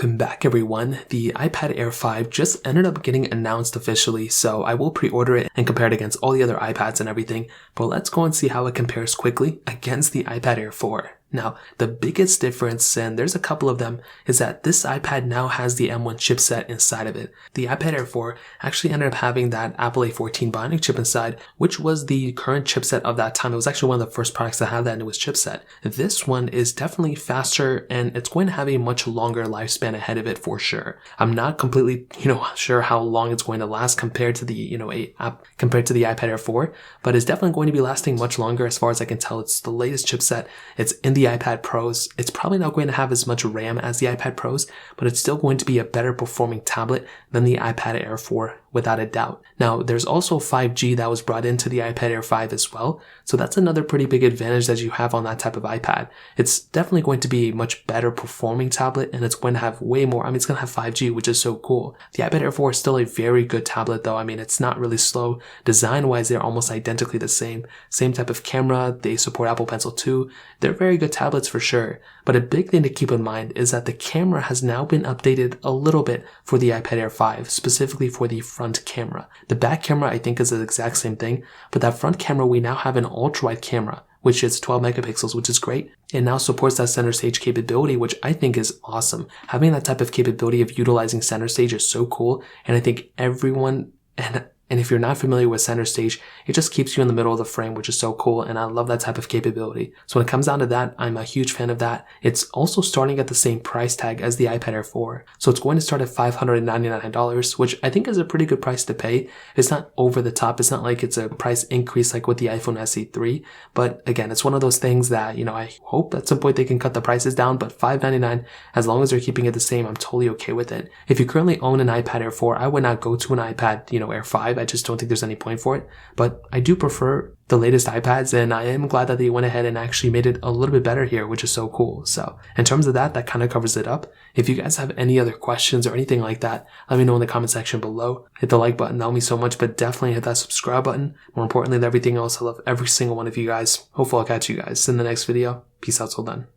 Welcome back everyone. The iPad Air 5 just ended up getting announced officially, so I will pre-order it and compare it against all the other iPads and everything, but let's go and see how it compares quickly against the iPad Air 4. Now, the biggest difference, and there's a couple of them, is that this iPad now has the M1 chipset inside of it. The iPad Air 4 actually ended up having that Apple A14 Bionic chip inside, which was the current chipset of that time. It was actually one of the first products to have that newest chipset. This one is definitely faster, and it's going to have a much longer lifespan ahead of it for sure. I'm not completely, sure how long it's going to last compared to the, compared to the iPad Air 4, but it's definitely going to be lasting much longer as far as I can tell. It's the latest chipset. It's in the iPad Pros. It's probably not going to have as much RAM as the iPad Pros, but it's still going to be a better performing tablet than the iPad Air 4 without a doubt. Now, there's also 5G that was brought into the iPad Air 5 as well, so that's another pretty big advantage that you have on that type of iPad. It's definitely going to be a much better performing tablet, and it's going to have way more, it's going to have 5G, which is so cool. The iPad Air 4 is still a very good tablet though. It's not really slow. Design-wise, they're almost identically the same. Same type of camera, they support Apple Pencil 2. They're very good tablets for sure. But a big thing to keep in mind is that the camera has now been updated a little bit for the iPad Air 5, specifically for the front camera. The back camera I think is the exact same thing, but that front camera we now have an ultra-wide camera, which is 12 megapixels, which is great. It now supports that center stage capability, which I think is awesome. Having that type of capability of utilizing center stage is so cool, and I think everyone, and if you're not familiar with center stage, it just keeps you in the middle of the frame, which is so cool, and I love that type of capability. So when it comes down to that, I'm a huge fan of that. It's also starting at the same price tag as the iPad Air 4. So it's going to start at $599, which I think is a pretty good price to pay. It's not over the top. It's not like it's a price increase like with the iPhone SE 3. But again, it's one of those things that, I hope at some point they can cut the prices down, but $599, as long as they're keeping it the same, I'm totally okay with it. If you currently own an iPad Air 4, I would not go to an iPad, Air 5. I just don't think there's any point for it, but I do prefer the latest iPads, and I am glad that they went ahead and actually made it a little bit better here, which is so cool. So in terms of that kind of covers it up. If you guys have any other questions or anything like that, let me know in the comment section below. Hit the like button, that'll mean so much, but definitely hit that subscribe button. More importantly than everything else, I love every single one of you guys. Hopefully I'll catch you guys in the next video. Peace out till then.